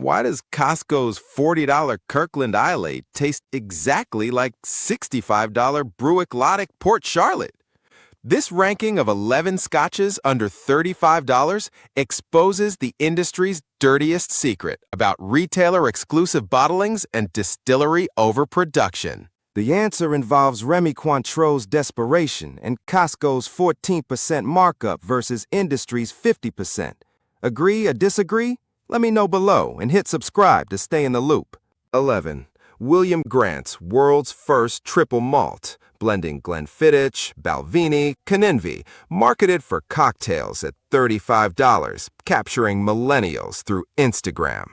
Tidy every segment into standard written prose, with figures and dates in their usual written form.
Why does Costco's $40 Kirkland Islay taste exactly like $65 Bruichladdich Port Charlotte? This ranking of 11 Scotches under $35 exposes the industry's dirtiest secret about retailer-exclusive bottlings and distillery overproduction. The answer involves Rémy Cointreau's Desperation and Costco's 14% markup versus industry's 50%. Agree or disagree? Let me know below and hit subscribe to stay in the loop. 11. William Grant's world's first triple malt, blending Glenfiddich, Balvenie, Coninvi, marketed for cocktails at $35, capturing millennials through Instagram.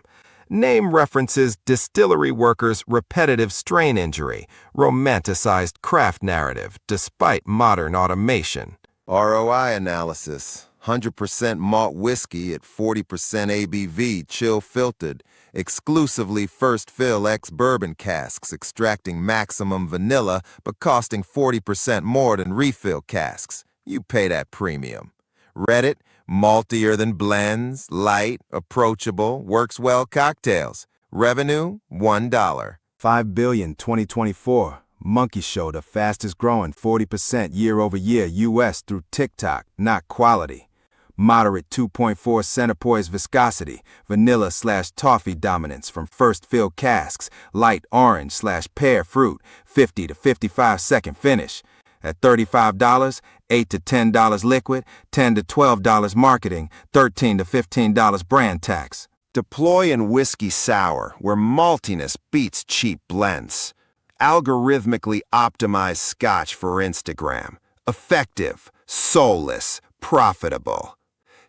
Name references distillery workers' repetitive strain injury, romanticized craft narrative despite modern automation. ROI analysis. 100% malt whiskey at 40% ABV, chill filtered, exclusively first fill ex-bourbon casks, extracting maximum vanilla but costing 40% more than refill casks. You pay that premium. Reddit, maltier than blends, light, approachable, works well cocktails. Revenue, $1. 5 billion 2024. Monkey Show, the fastest growing 40% year-over-year U.S. through TikTok, not quality. Moderate 2.4 centipoise viscosity, vanilla/toffee dominance from first fill casks, light orange/pear fruit, 50 to 55 second finish. At $35, $8 to $10 liquid, $10 to $12 marketing, $13 to $15 brand tax. Deploy in whiskey sour, where maltiness beats cheap blends. Algorithmically optimized Scotch for Instagram. Effective, soulless, profitable.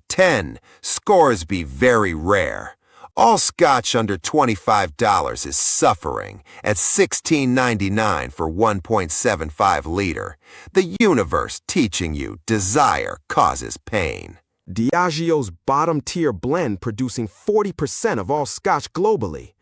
10. Scoresby very rare. All Scotch under $25 is suffering at $16.99 for 1.75 liter. The universe teaching you desire causes pain. Diageo's bottom-tier blend producing 40% of all Scotch globally.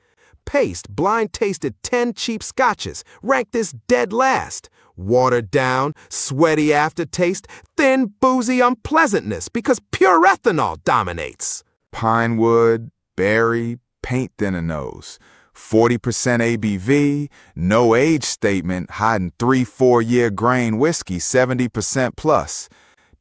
Paste blind tasted 10 cheap Scotches, ranked this dead last. Watered down, sweaty aftertaste, thin, boozy unpleasantness because pure ethanol dominates. Pine wood, berry, paint thinner nose. 40% ABV, no age statement, hiding 3-4 year grain whiskey 70% plus.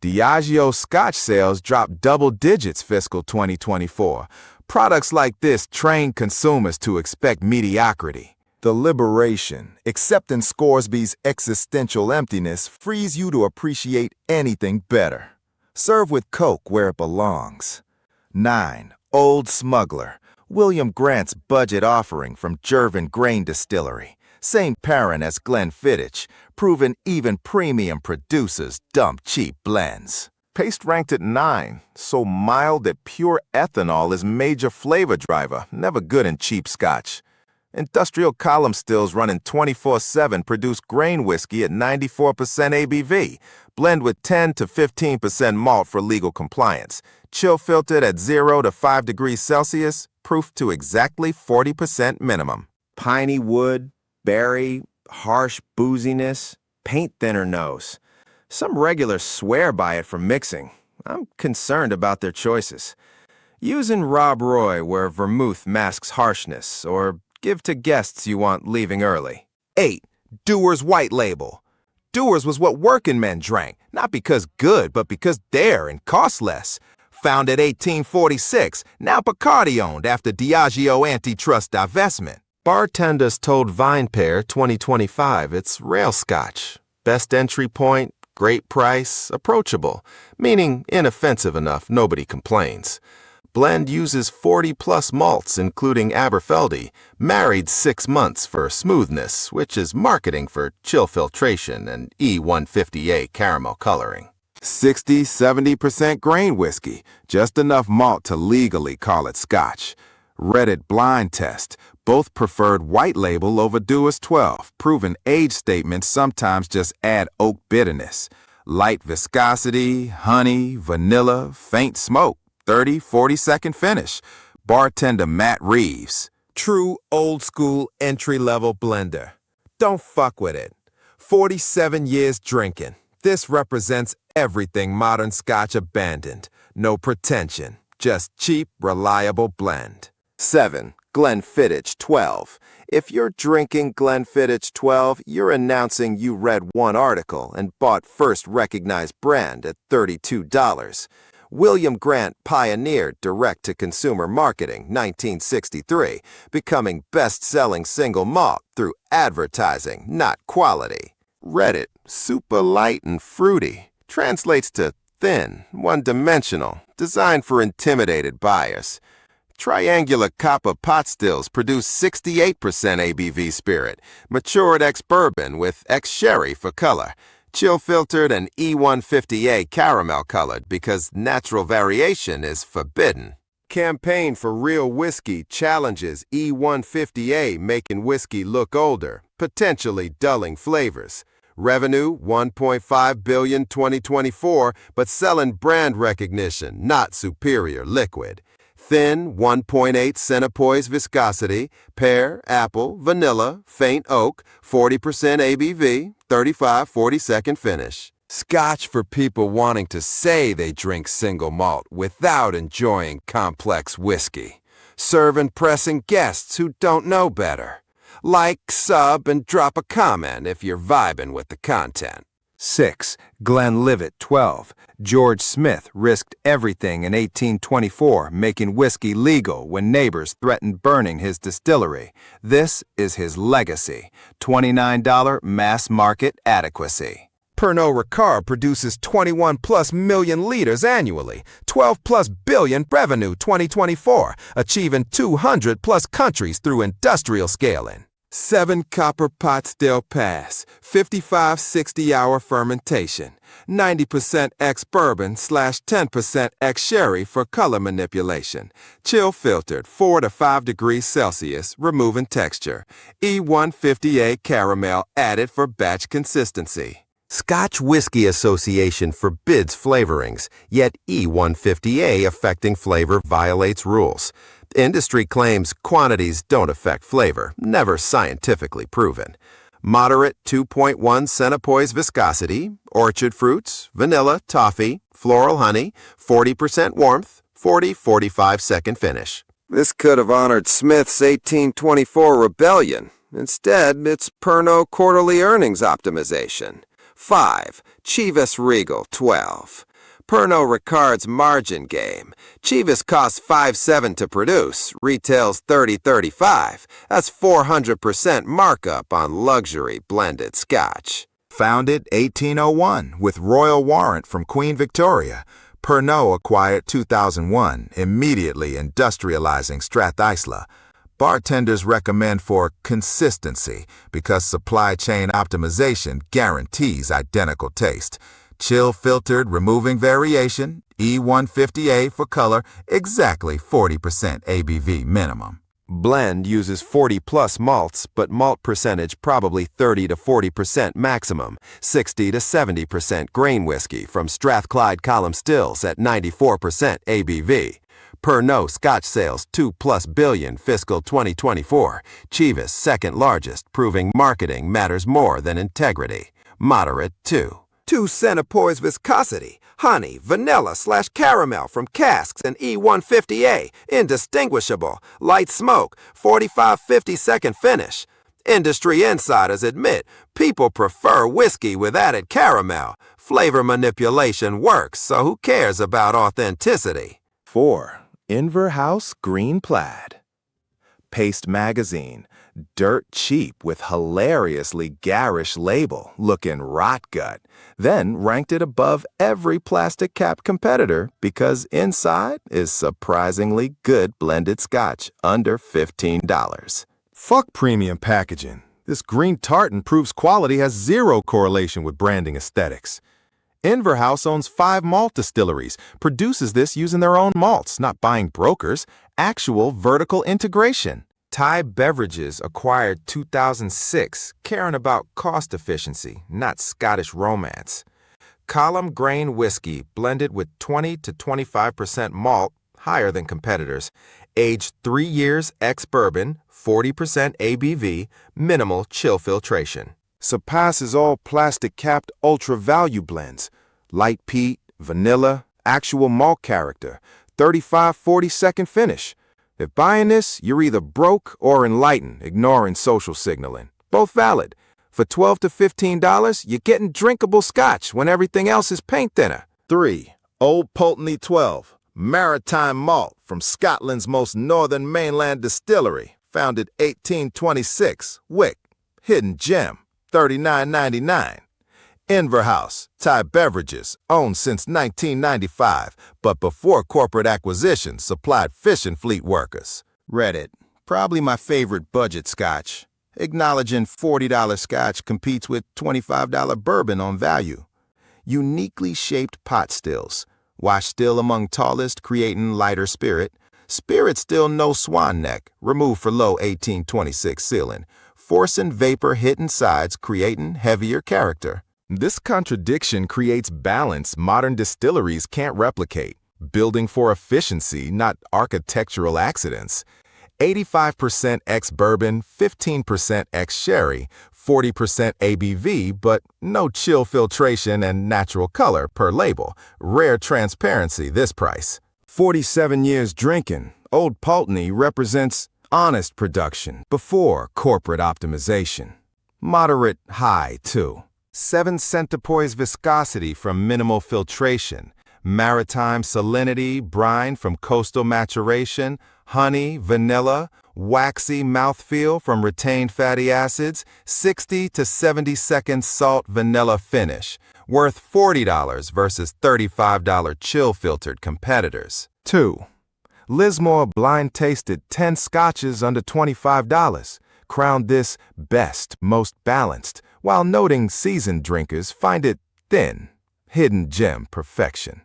Diageo Scotch sales dropped double digits fiscal 2024. Products like this train consumers to expect mediocrity. The liberation, accepting Scoresby's existential emptiness, frees you to appreciate anything better. Serve with Coke where it belongs. 9. Old Smuggler, William Grant's budget offering from Jervin Grain Distillery. Same parent as Glenfiddich, proven even premium producers dump cheap blends. Paste ranked at 9, so mild that pure ethanol is major flavor driver, never good in cheap Scotch. Industrial column stills running 24/7 produce grain whiskey at 94% ABV, blend with 10 to 15% malt for legal compliance, chill filtered at 0 to 5 degrees Celsius, proof to exactly 40% minimum. Piney wood, berry, harsh booziness, paint thinner nose. Some regulars swear by it for mixing. I'm concerned about their choices. Using Rob Roy where vermouth masks harshness, or give to guests you want leaving early. 8. Dewar's White Label. Dewar's was what working men drank, not because good, but because dare and cost less. Founded 1846, now Bacardi owned after Diageo antitrust divestment. Bartenders told VinePair 2025 it's rail Scotch. Best entry point, great price, approachable, meaning inoffensive enough nobody complains. Blend uses 40-plus malts, including Aberfeldy, married 6 months for smoothness, which is marketing for chill filtration and E150A caramel coloring. 60-70% grain whiskey, just enough malt to legally call it Scotch. Reddit blind test, both preferred white label over Dewar's 12, proven age statements sometimes just add oak bitterness. Light viscosity, honey, vanilla, faint smoke. 30-40 second finish. Bartender Matt Reeves. True old school entry-level blender. Don't fuck with it. 47 years drinking. This represents everything modern Scotch abandoned. No pretension, just cheap, reliable blend. 7. Glenfiddich 12. If you're drinking Glenfiddich 12, you're announcing you read one article and bought first recognized brand at $32. William Grant pioneered direct-to-consumer marketing, 1963, becoming best-selling single malt through advertising, not quality. Reddit, super light and fruity, translates to thin, one-dimensional, designed for intimidated buyers. Triangular copper pot stills produce 68% ABV spirit, matured ex-bourbon with ex-sherry for color, chill-filtered and E150A caramel-colored because natural variation is forbidden. Campaign for Real Whiskey challenges E150A making whiskey look older, potentially dulling flavors. Revenue, $1.5 billion 2024, but selling brand recognition, not superior liquid. Thin, 1.8 centipoise viscosity, pear, apple, vanilla, faint oak, 40% ABV, 35-40-second finish. Scotch for people wanting to say they drink single malt without enjoying complex whiskey. Serve impressing guests who don't know better. Like, sub, and drop a comment if you're vibing with the content. 6. Glenlivet 12. George Smith risked everything in 1824, making whiskey legal when neighbors threatened burning his distillery. This is his legacy. $29 mass market adequacy. Pernod Ricard produces 21+ million liters annually, 12+ billion revenue 2024, achieving 200+ countries through industrial scaling. 7 copper pot still pass, 55-60-hour fermentation, 90% ex-bourbon/10% ex-sherry for color manipulation, chill filtered 4 to 5 degrees Celsius, removing texture, E150A caramel added for batch consistency. Scotch Whisky Association forbids flavorings, yet E150A affecting flavor violates rules. Industry claims quantities don't affect flavor, never scientifically proven. Moderate 2.1 centipoise viscosity, orchard fruits, vanilla, toffee, floral honey, 40% warmth, 40-45-second finish. This could have honored Smith's 1824 rebellion. Instead, it's Pernod quarterly earnings optimization. 5. Chivas Regal 12. Pernod Ricard's margin game. Chivas costs $5.7 to produce, retails $30.35. That's 400% markup on luxury blended Scotch. Founded 1801 with royal warrant from Queen Victoria, Pernod acquired 2001, immediately industrializing Strath-Islay. Bartenders recommend for consistency because supply chain optimization guarantees identical taste. Chill filtered, removing variation, E150A for color, exactly 40% ABV minimum. Blend uses 40+ malts, but malt percentage probably 30 to 40% maximum, 60 to 70% grain whiskey from Strathclyde Column Stills at 94% ABV. Pernod Scotch sales $2+ billion fiscal 2024. Chivas second largest, proving marketing matters more than integrity. Moderate 2. 2 centipoise viscosity, honey, vanilla/caramel from casks and E150A, indistinguishable, light smoke, 45-50-second finish. Industry insiders admit people prefer whiskey with added caramel. Flavor manipulation works, so who cares about authenticity? 4. Inverhouse Green Plaid. Paste Magazine. Dirt cheap with hilariously garish label, looking rot gut. Then ranked it above every plastic cap competitor because inside is surprisingly good blended Scotch under $15. Fuck premium packaging. This green tartan proves quality has zero correlation with branding aesthetics. Inverhouse owns 5 malt distilleries, produces this using their own malts, not buying brokers, actual vertical integration. Thai Beverages acquired 2006, caring about cost efficiency, not Scottish romance. Column grain whiskey blended with 20 to 25% malt, higher than competitors. Aged 3 years ex-bourbon, 40% ABV, minimal chill filtration. Surpasses all plastic-capped ultra-value blends. Light peat, vanilla, actual malt character, 35-40-second finish. If buying this, you're either broke or enlightened, ignoring social signaling. Both valid. For $12 to $15, you're getting drinkable scotch when everything else is paint thinner. 3. Old Pulteney 12, maritime malt from Scotland's most northern mainland distillery, founded 1826, Wick, hidden gem, $39.99. Inverhouse, Thai beverages, owned since 1995, but before corporate acquisition supplied fishing fleet workers. Reddit, probably my favorite budget scotch. Acknowledging $40 scotch competes with $25 bourbon on value. Uniquely shaped pot stills. Wash still among tallest, creating lighter spirit. Spirit still no swan neck, removed for low 1826 sealing. Forcing vapor hitting sides, creating heavier character. This contradiction creates balance modern distilleries can't replicate, building for efficiency, not architectural accidents. 85% ex-bourbon, 15% ex-sherry, 40% ABV, but no chill filtration and natural color per label. Rare transparency this price. 47 years drinking, Old Pulteney represents honest production before corporate optimization. Moderate high, too. 7 centipoise viscosity from minimal filtration, maritime salinity, brine from coastal maturation, honey, vanilla, waxy mouthfeel from retained fatty acids, 60 to 70-second salt vanilla finish, worth $40 versus $35 chill-filtered competitors. 2. Lismore blind-tasted 10 scotches under $25, crowned this best, most balanced, while noting seasoned drinkers find it thin, hidden gem perfection.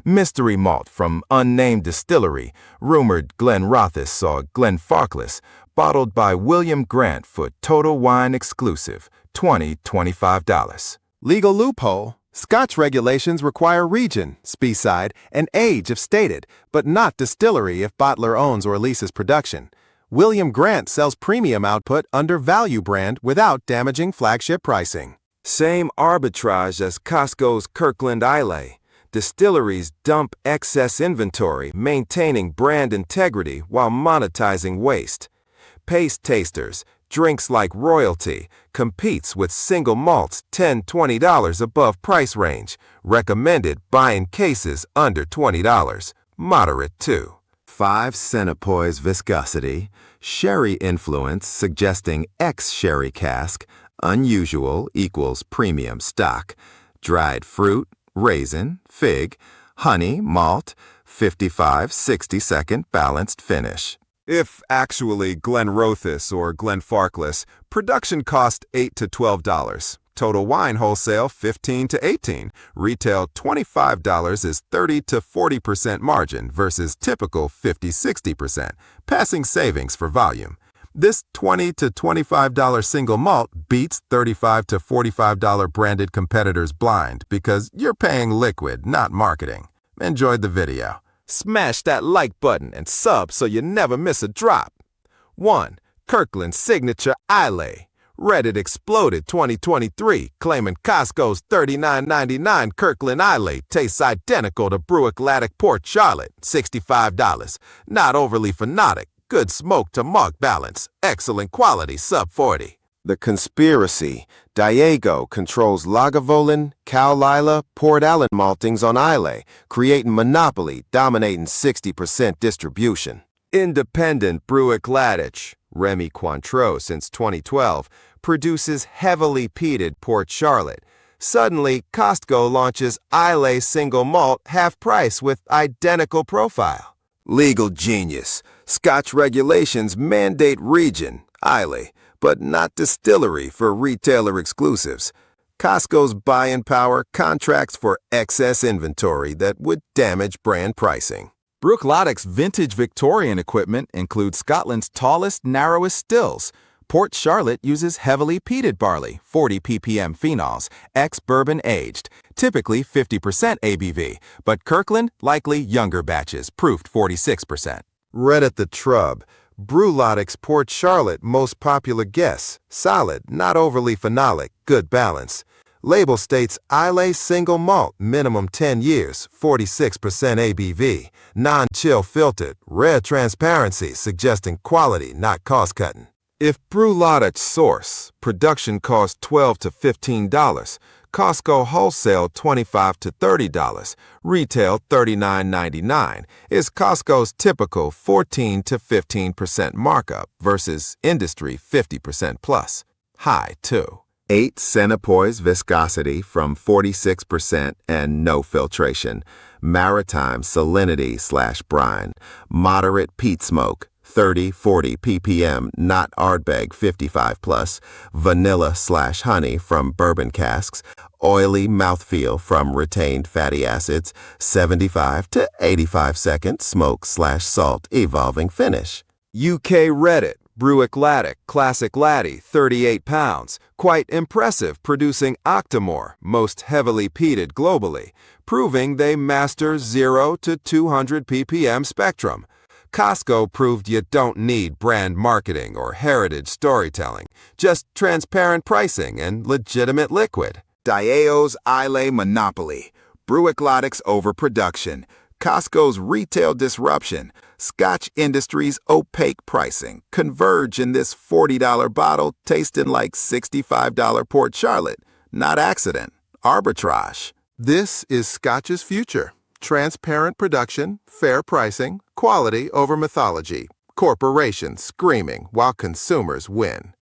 Mystery malt from unnamed distillery, rumored Glenrothes or Glenfarclas, bottled by William Grant for Total Wine exclusive, $25. Legal loophole. Scotch regulations require region, speyside, and age if stated, but not distillery if bottler owns or leases production. William Grant sells premium output under value brand without damaging flagship pricing. Same arbitrage as Costco's Kirkland Islay. Distilleries dump excess inventory, maintaining brand integrity while monetizing waste. Pace tasters, drinks like royalty, competes with single malts $10, $20 above price range. Recommended buying cases under $20. Moderate too. 5 centipoise viscosity, sherry influence suggesting ex-sherry cask, unusual equals premium stock, dried fruit, raisin, fig, honey, malt, 55-60-second balanced finish. If actually Glenrothes or Glenfarclas, production cost $8 to $12. Total wine wholesale $15 to $18. Retail $25 is 30 to 40% margin versus typical 50-60%, passing savings for volume. This $20 to $25 single malt beats $35 to $45 branded competitors blind because you're paying liquid, not marketing. Enjoyed the video. Smash that like button and sub so you never miss a drop. 1. Kirkland Signature Islay. Reddit exploded 2023, claiming Costco's $39.99 Kirkland Islay tastes identical to Bruichladdich Port Charlotte, $65. Not overly phenolic, good smoke to mark balance, excellent quality sub 40. The conspiracy. Diageo controls Lagavulin, Cal Lila, Port Allen maltings on Islay, creating monopoly, dominating 60% distribution. Independent Bruichladdich, Rémy Cointreau since 2012, produces heavily peated Port Charlotte. Suddenly, Costco launches Islay single malt half price with identical profile. Legal genius. Scotch regulations mandate region, Islay, but not distillery for retailer exclusives. Costco's buying power contracts for excess inventory that would damage brand pricing. Bruichladdich vintage Victorian equipment includes Scotland's tallest, narrowest stills. Port Charlotte uses heavily peated barley, 40 ppm phenols, ex-bourbon aged, typically 50% ABV, but Kirkland likely younger batches, proofed 46%. Reddit the Trub. Bruichladdich Port Charlotte most popular guess. Solid, not overly phenolic, good balance. Label states Islay single malt, minimum 10 years, 46% ABV, non-chill filtered, rare transparency suggesting quality, not cost-cutting. If Bruichladdich source, production costs $12 to $15, Costco wholesale $25 to $30, retail $39.99, is Costco's typical 14 to 15% markup versus industry 50% plus. High, too. 8 centipoise viscosity from 46% and no filtration. Maritime salinity/brine. Moderate peat smoke. 30-40 ppm, not Ardbeg 55 plus, vanilla/honey from bourbon casks, oily mouthfeel from retained fatty acids, 75 to 85 second smoke/salt evolving finish. UK Reddit, Bruichladdich Classic Laddie, 38 pounds, quite impressive, producing Octomore, most heavily peated globally, proving they master 0 to 200 ppm spectrum. Costco proved you don't need brand marketing or heritage storytelling, just transparent pricing and legitimate liquid. Dieo's Islay monopoly, Bruichladdich overproduction, Costco's retail disruption, Scotch industry's opaque pricing converge in this $40 bottle tasting like $65 Port Charlotte. Not accident, arbitrage. This is Scotch's future. Transparent production, fair pricing, quality over mythology. Corporations screaming while consumers win.